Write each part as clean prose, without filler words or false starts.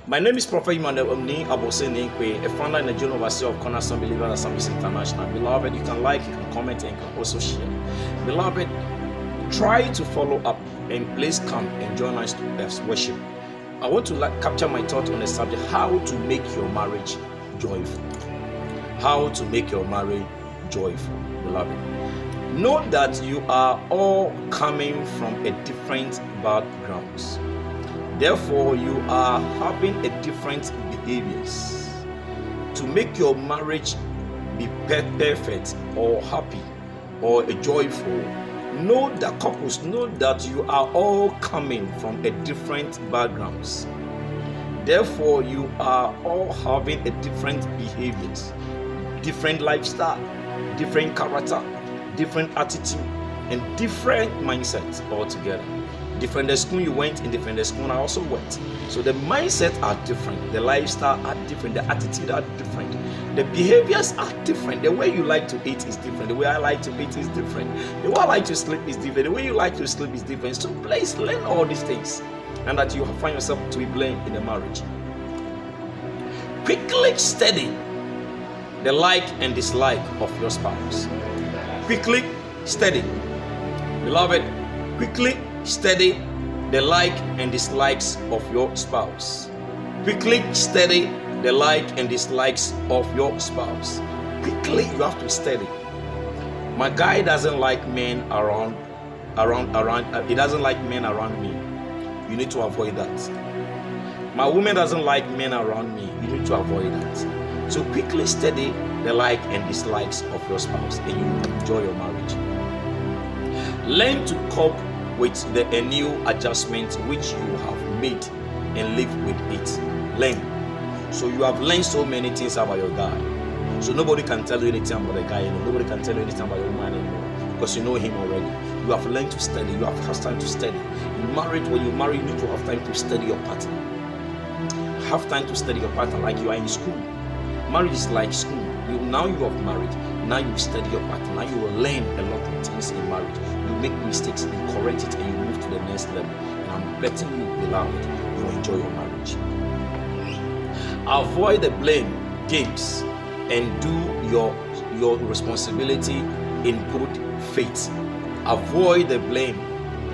My name is Prophet Emmanuel Omni Abosene Nkwe, a founder and a general overseer of Cornerstone Believers Assemblies International. Beloved, you can like, you can comment, and you can also share. Beloved, try to follow up and please come and join us to worship. I want to capture my thought on the subject: how to make your marriage joyful. How to make your marriage joyful, beloved. Know that you are all coming from a different backgrounds. Therefore, you are having a different behaviors. To make your marriage be perfect or happy or joyful, know that couples know that you are all coming from a different backgrounds. Therefore, you are all having a different behaviors, different lifestyle, different character, different attitude, and different mindsets altogether. Different the school you went, in different the school I also went. So the mindset are different, the lifestyle are different, the attitude are different, the behaviors are different. The way you like to eat is different. The way I like to eat is different. The way I like to sleep is different. The way you like to sleep is different. So please learn all these things, and that you find yourself to be blamed in a marriage. Quickly study the like and dislike of your spouse. Quickly study, beloved. Quickly study the like and dislikes of your spouse. Quickly study the like and dislikes of your spouse. Quickly, you have to study. My guy doesn't like men around. He doesn't like men around me. You need to avoid that. My woman doesn't like men around me. You need to avoid that. So quickly study the like and dislikes of your spouse, and you will enjoy your marriage. Learn to cope with a new adjustment which you have made and live with it. Learn. So you have learned so many things about your guy. So nobody can tell you anything about the guy anymore. Nobody can tell you anything about your woman anymore, because you know him already. You have learned to study. You have had time to study. In marriage, when you marry, you need to have time to study your partner. Have time to study your partner like you are in school. Marriage is like school. Now you have married. Now you study your partner. Now you will learn a lot of things in marriage. You make mistakes, you correct it, and you move to the next level. And I'm betting you, beloved, you will enjoy your marriage. Avoid the blame games and do your responsibility in good faith. Avoid the blame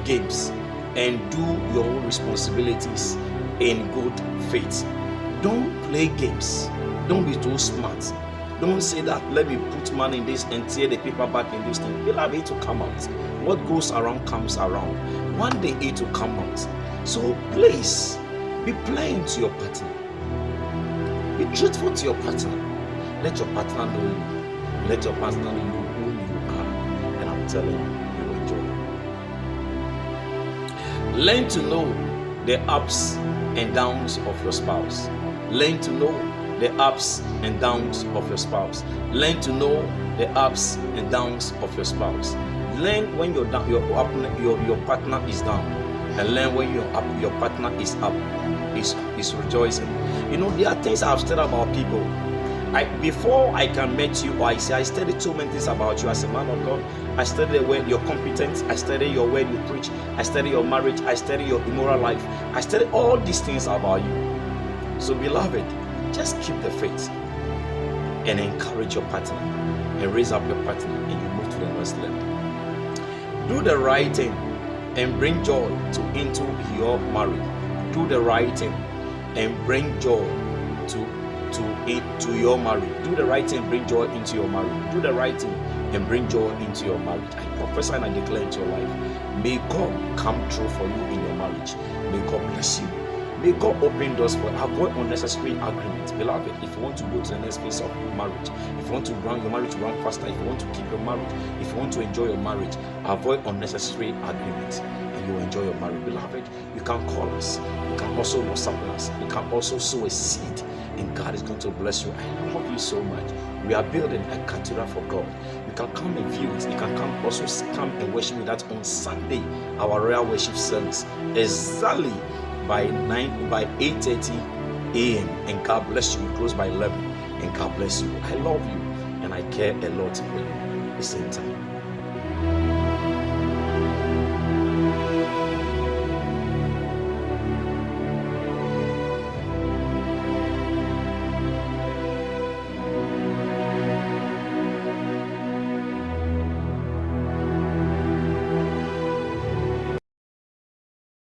games and do your responsibilities in good faith. Don't play games. Don't be too smart. Don't say that, let me put money in this and tear the paper back in this thing. Beloved, it will come out. What goes around comes around. One day it will come out. So please, be plain to your partner. Be truthful to your partner. Let your partner know you. Let your partner know who you are. And I'm telling you, you will enjoy. Learn to know the ups and downs of your spouse. Learn to know the ups and downs of your spouse. Learn to know the ups and downs of your spouse. Learn when your partner is down, and learn when your partner is up, is rejoicing. You know, there are things I've studied about people. Before I can meet you, I studied so many things about you as a man of God. I studied the way you're competent. I studied your way you preach. I studied your marriage. I studied your immoral life. I studied all these things about you. So, beloved, just keep the faith and encourage your partner and raise up your partner, and you move to the next level. Do the right thing and bring joy into your marriage. Do the right thing and bring joy to your marriage. Do the right thing and bring joy into your marriage. Do the right thing and bring joy into your marriage. I prophesy and I declare into your life, may God come true for you in your marriage. May God bless you. May God open doors for you. Avoid unnecessary agreements. Beloved, if you want to go to the next phase of marriage, if you want to run your marriage to run faster, if you want to keep your marriage, if you want to enjoy your marriage, avoid unnecessary agreements, and you will enjoy your marriage. Beloved, you can call us. You can also WhatsApp us. You can also sow a seed, and God is going to bless you. I love you so much. We are building a cathedral for God. You can come and view it. You can come and worship with that on Sunday, our royal worship service, exactly by 8:30 a.m. and God bless you. We close by 11 and God bless you. I love you and I care a lot for you at the same time.